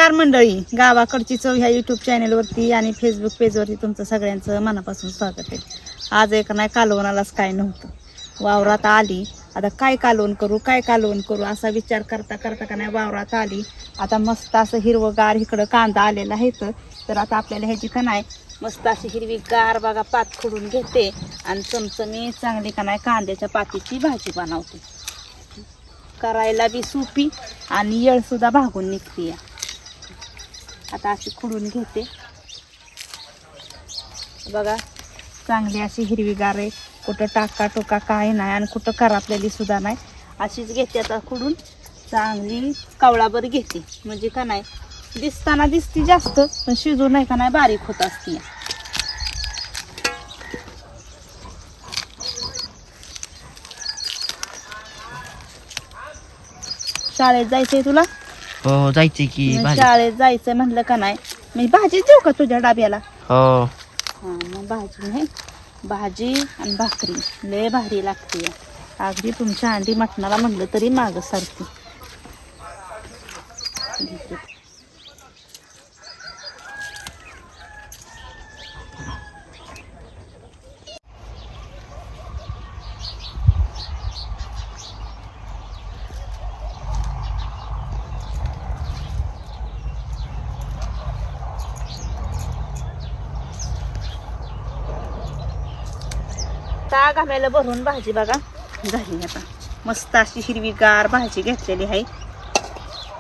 नमस्कार मंडळी, गावाकडची चव ह्या यूट्यूब चॅनलवरती आणि फेसबुक पेजवरती तुमचं सगळ्यांचं मनापासून स्वागत आहे. आज एक नाही कालवणालाच काय नव्हतं, वावरात आली. आता काय कालवण करू असा विचार करता करता का नाही वावरात आली. आता मस्त असं हिरवगार इकडं कांदा आलेला आहे. तर आता आपल्याला ह्याची का नाही मस्त अशी हिरवीगार बघा पात खुडून घेते आणि चमचमी चांगली का नाही कांद्याच्या पातीची भाजी बनवते. करायला बी सोपी आणि येळ सुद्धा भागून निघते. आता अशी खुडून घेते बघा, चांगली अशी हिरवीगार आहे. कुठं टाका टोका काय नाही आणि कुठं करापलेली सुद्धा नाही. अशीच घेते आता खुडून, चांगली कवळाभर घेते. म्हणजे का नाही दिसताना दिसती जास्त, पण शिजून नाही का नाही बारीक होत असते. शाळेत जायचंय तुला? हो जायचंय की. शाळेत जायचंय म्हणलं का नाही मी भाजी देऊ का तुझ्या डाब्याला? हो. हा मग भाजी नाही, भाजी आणि भाकरी लय भारी लागते. अगदी तुमच्या अंडी मटणाला म्हणलं तरी माग सारखी. ता घालायला भरून भाजी बघा झाली. आता मस्त अशी हिरवीगार भाजी घेतलेली आहे.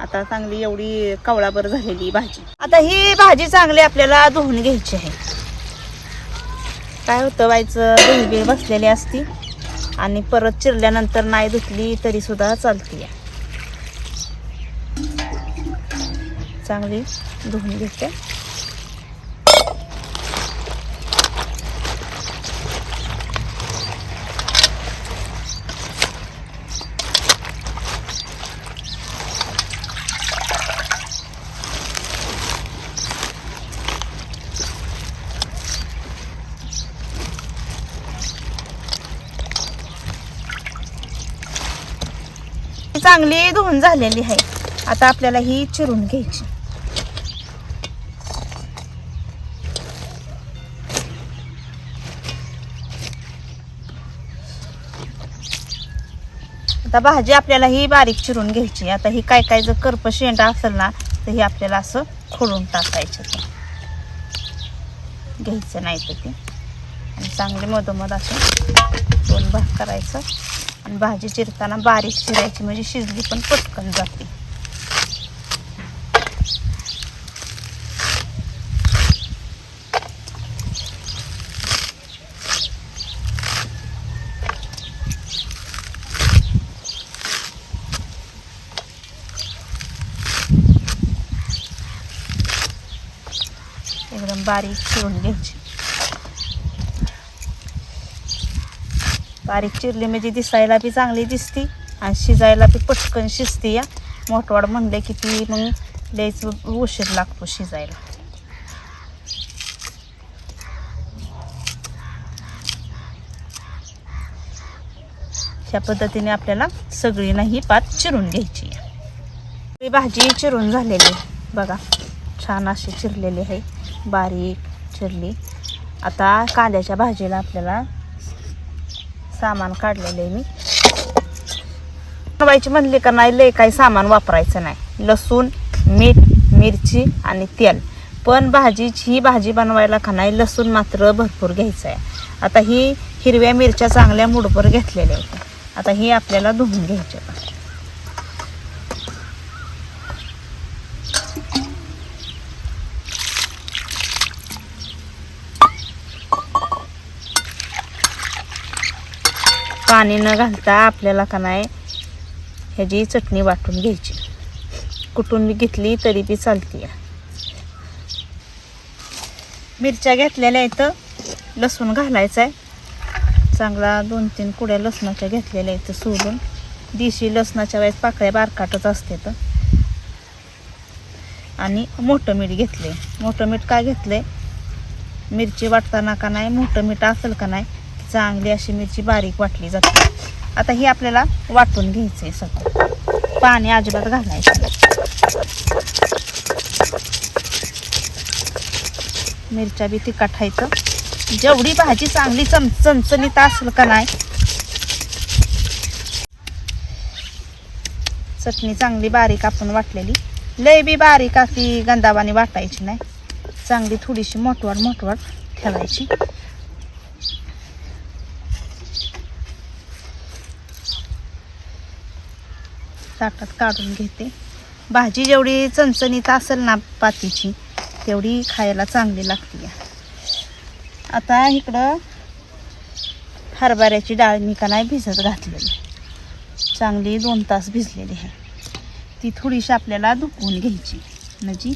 आता चांगली एवढी कवळाभर झालेली भाजी. आता ही भाजी चांगली आपल्याला धुवून घ्यायची आहे. काय होतं व्हायचं, धुळबीळ बसलेली असती आणि परत चिरल्यानंतर नाही धुतली तरी सुद्धा चालते. चांगली धुवून घेते. चांगली धुवून झालेली आहे. आता आपल्याला ही चिरून घ्यायची. आता भाजी आपल्याला ही बारीक चिरून घ्यायची. आता ही काय काय जर करप शेंडा असेल ना तर ही आपल्याला असं खोडून टाकायचं, घ्यायचं नाही तर ते. आणि चांगले मधोमध असं दोन भाग करायचं आणि भाजी चिरताना बारीक चिरायची, म्हणजे शिजली पण पटकन जाते. एकदम बारीक चिरून घ्यायची. बारीक चिरली म्हणजे दिसायला बी चांगली दिसती आणि शिजायला बी पटकन शिजते. या मोठवाड म्हणले की ती मग लयच उशीर लागतो शिजायला. अशा पद्धतीने आपल्याला सगळी नाही पात चिरून घ्यायची. ही भाजी चिरून झालेली बघा, छान अशी चिरलेली आहे, बारीक चिरली. आता कांद्याच्या भाजीला आपल्याला सामान काढलेलं आहे मी. बनवायची म्हणली का नाही लय काही सामान वापरायचं नाही. लसूण, मीठ, मिरची आणि तेल. पण ही भाजी बनवायला का नाही लसूण मात्र भरपूर घ्यायचं आहे. आता ही हिरव्या मिरच्या चांगल्या मुठभर घेतलेल्या आहेत. आता ही आपल्याला धुवून घ्यायच्या. पाणी न घालता आपल्याला का नाही ह्याची चटणी वाटून घ्यायची. कुटून बी घेतली तरी बी चालते. मिरच्या घेतलेल्या आहेत, लसूण घालायचं आहे. चांगला 2-3 कुड्या लसणाच्या घेतलेल्या आहेत सोडून. देशी लसणाच्या वेळेस पाकळ्या बारकाटच असते. आणि मोठं मीठ घेतले. मोठं मीठ काय घेतलंय, मिरची वाटताना का नाही मोठं मीठ असेल का नाही चांगली अशी मिरची बारीक वाटली जाते. आता ही आपल्याला वाटून घ्यायचं आहे सगळं. पाणी अजिबात घालायचं. मिरच्या बी तिखट खायचं. जेवढी भाजी चांगली चमचमीत असेल का नाही, चटणी चांगली बारीक आपण वाटलेली, लय बी बारीक अशी गंधावानी वाटायची नाही, चांगली थोडीशी मोठवाड ठेवायची. ताटात काढून घेते. भाजी जेवढी चणचणीत असेल ना पातीची, तेवढी खायला चांगली लागते. आता इकडं हरभऱ्याची डाळ मी का नाही भिजत घातलेली, चांगली 2 तास भिजलेली आहे. ती थोडीशी आपल्याला धुवून घ्यायची, म्हणजे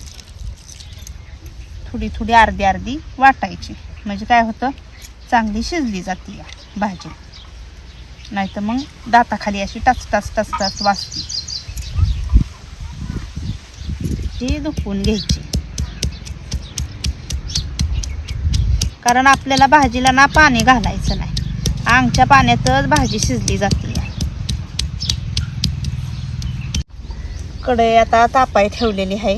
थोडी अर्धी वाटायची, म्हणजे काय होतं, चांगली शिजली जाते या भाजी. नाही तर मग दाताखाली अशी टाच वाजते. ती धुवून घ्यायची, कारण आपल्याला भाजीला ना पाणी घालायचं नाही, अंगच्या पाण्यातच भाजी शिजली जाते. कढई आता तापाय ठेवलेली आहे.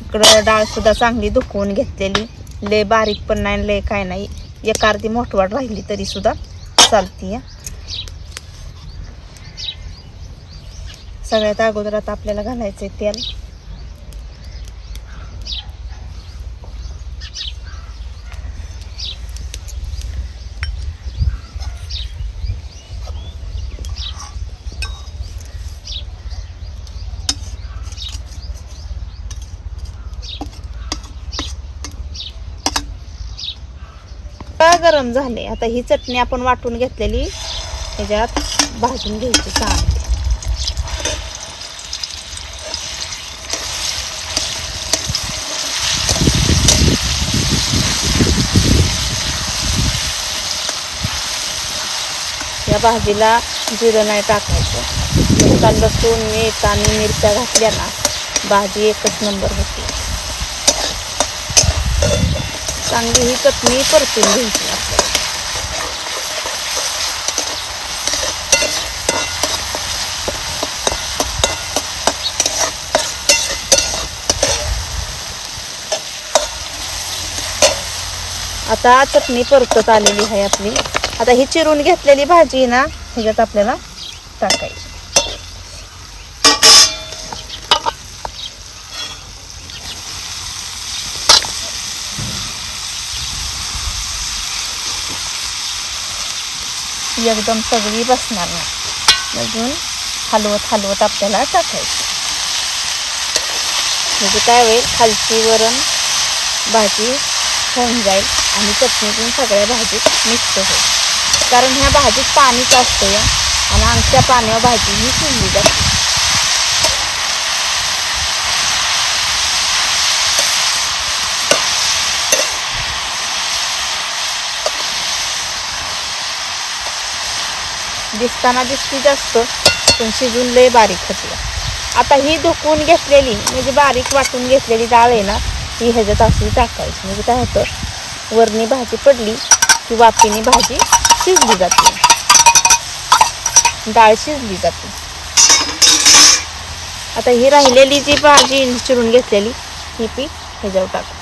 इकडं डाळ सुद्धा चांगली धुवून घेतलेली, लय बारीक पण नाही लय काय नाही, एक अर्धी मोठवाड राहिली तरी सुद्धा चालती. सगळ्यात अगोदर आता आपल्याला घालायचंय तेल. गरम झाले. आता ही चटणी आपण वाटून घेतलेली ह्याच्यात भाजून घ्यायची चांगली. या भाजीला जिरं नाही टाकायचं, नुसता लसूण मीठ आणि मिरच्या घातल्या ना भाजी एकच नंबर होती. चांगली ही चटणी परतून घ्यायची आपल्याला. आता चटणी परतत आलेली आहे आपली. आता ही चिरून घेतलेली भाजी ना ह्याच्यात आपल्याला टाकायची. एकदम सगळी बसणार नाही, अजून हलवत आपल्याला टाकायची. म्हणजे काय होईल, खालची वरण भाजी होऊन जाईल आणि चटणीतून सगळ्या भाजीत मिक्स होईल. कारण ह्या भाजीत पाणीच असतं या, आणि आमच्या पाण्यावर भाजी ही शिजली जाते. दिसताना दिसती जास्त, पण शिजून लय बारीक होते. आता ही धुवून घेतलेली म्हणजे बारीक वाटून घेतलेली डाळ आहे ना, ही ह्याच्यात अशी टाकायची. म्हणजे काय होतं, वरणी भाजी पडली की वाफेने भाजी शिजली जाते, डाळ शिजली जाते. आता ही राहिलेली जी भाजी चिरून घेतलेली ही पी ह्याच्यावर टाकते.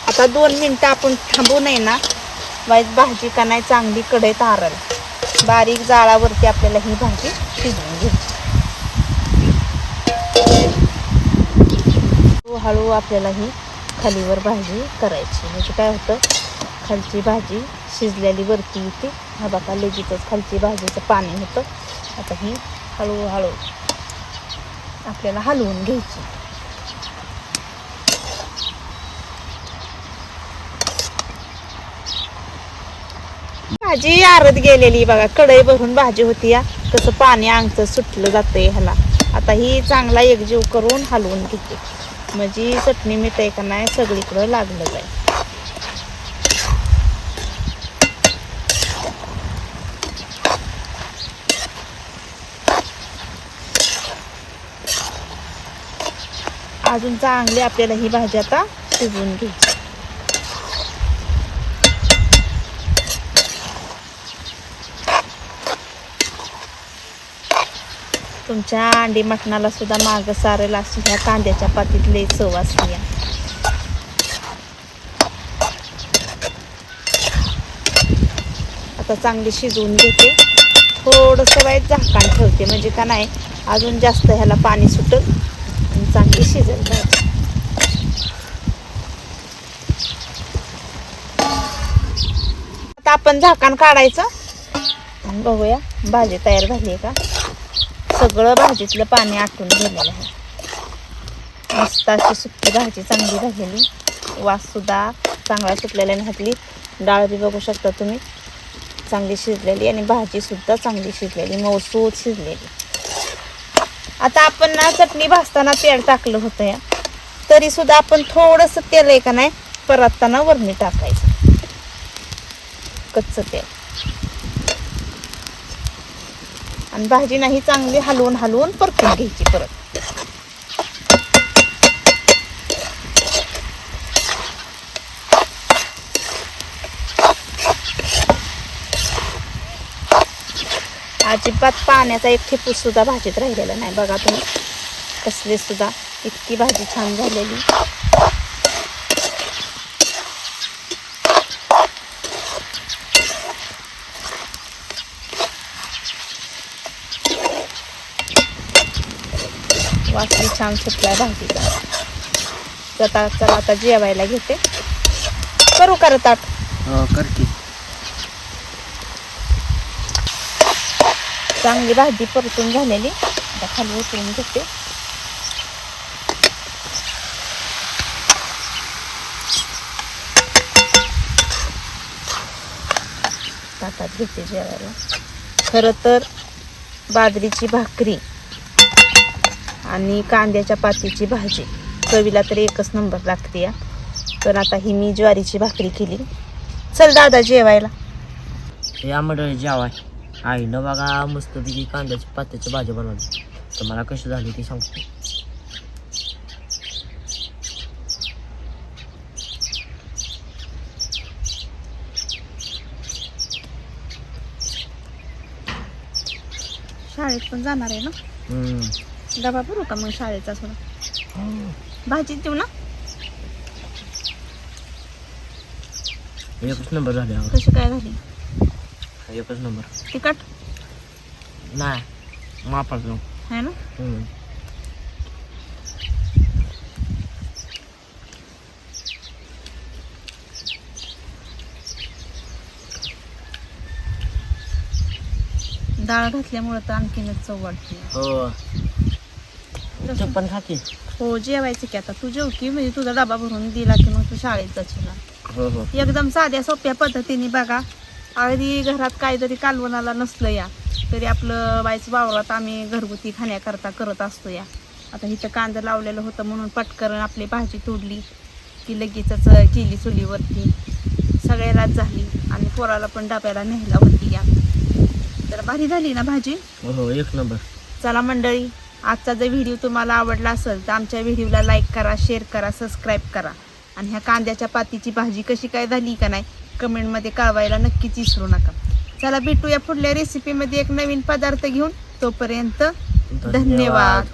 आता 2 मिनटं आपण थांबू नये ना, वाईट भाजी का नाही चांगली कढईत आरल. बारीक जाळावरती आपल्याला ही भाजी शिजवून घ्यायची. हळू आपल्याला ही खालीवर भाजी करायची. म्हणजे काय होतं, खालची भाजी शिजलेली वरती येते. हा बघा लगेचच खालची भाजीचं पाणी होतं. आता ही हळूहळू आपल्याला हलवून घ्यायची. भाजी आरत गेलेली बघा, कढई भरून भाजी होती या, तसं पाणी अंगचं सुटलं जातंय ह्याला. आता ही चांगला एकजीव करून हलवून घेते, म्हणजे चटणी मीठ आहे का नाही सगळीकडं लागलं जाईल. अजून चांगली आपल्याला ही भाजी आता शिजवून घ्यायची. तुमच्या अंडी मटणाला सुद्धा मागं सारेल अशी ह्या कांद्याच्या पातीत लई चव असते. आता चांगली शिजवून घेते. थोडंसं वेळ झाकण ठेवते म्हणजे का नाही अजून जास्त ह्याला पाणी सुटत आणि चांगली शिजेल भाजी. आता आपण झाकण काढायचं आणि बघूया भाजी तयार झाली आहे का. सगळं भाजीतलं पाणी आटून गेलेलं आहे. मस्त अशी सुकी भाजी चांगली झालेली. वास सुद्धा चांगला सुटलेला घातली. डाळ बी बघू शकता तुम्ही चांगली शिजलेली आणि भाजी सुद्धा चांगली शिजलेली मऊसूत शिजलेली. आता आपण ना चटणी भाजताना तेल टाकलं होतं या तरी सुद्धा आपण थोडंसं तेल आहे का नाही परतताना वरणी टाकायचं कच्चं तेल आणि भाजी नाही चांगली हलवून हलवून परतून घ्यायची परत. अजिबात पाण्याचा एक ठिपूस सुद्धा भाजीत राहिलेला नाही. बघा तुम्ही कसली सुद्धा इतकी भाजी छान झालेली. वासली छान सुटलाय भाजीचा. चला आता जेवायला घेते. करू का ताट? करते. चांगली भाजी परतून झालेली. आता खाली उतरून घेते. ताटात घेते जेवायला. खरं तर बाजरीची भाकरी आणि कांद्याच्या पातीची भाजी चवीला तर एकच नंबर लागते या. तर आता ही मी ज्वारीची भाकरी केली. चल दादा जेवायला. या मंडळी जेवाय आईनं बघा मस्तपैकी कांद्याची पात्याची भाजी बनवली. तर मला कशी झाली ती सांगतो. शाळेत पण जाणार आहे ना. डबा भरू का मग शाळेचा थोडा भाजी देऊ ना. एकच नंबर झाली. कशी काय झाली? एकच नंबर. तिखट नाही मापाच आहे ना. डाळ घातल्यामुळे तर आणखीनच चव वाटते. हो पण खाकी. हो जेवायचं की आता. तू जेव की म्हणजे तुझा डबा भरून दिला की मग तू शाळेत जाशील. हो हो. एकदम साध्या सोप्या पद्धतीने बघा. अगदी घरात काहीतरी कालवणाला नसलं या तरी आपलं बाईचं वावरात आम्ही घरगुती खाण्याकरता करत असतो या. आता इथं कांदा लावलेलं होतं म्हणून पटकन आपली भाजी तोडली की लगेचच केली चुलीवरती. सगळ्यालाच झाली आणि पोराला पण डब्याला न्यायला होती या. तर भारी झाली ना भाजी. हो एक नंबर. चला मंडळी आजचा जर व्हिडिओ तुम्हाला आवडला असेल तर आमच्या व्हिडिओला लाईक करा, शेअर करा, सबस्क्राईब करा आणि ह्या कांद्याच्या पातीची भाजी कशी काय झाली का नाही कमेंटमध्ये कळवायला नक्कीच विसरू नका. चला भेटूया पुढल्या रेसिपीमध्ये एक नवीन पदार्थ घेऊन. तोपर्यंत धन्यवाद.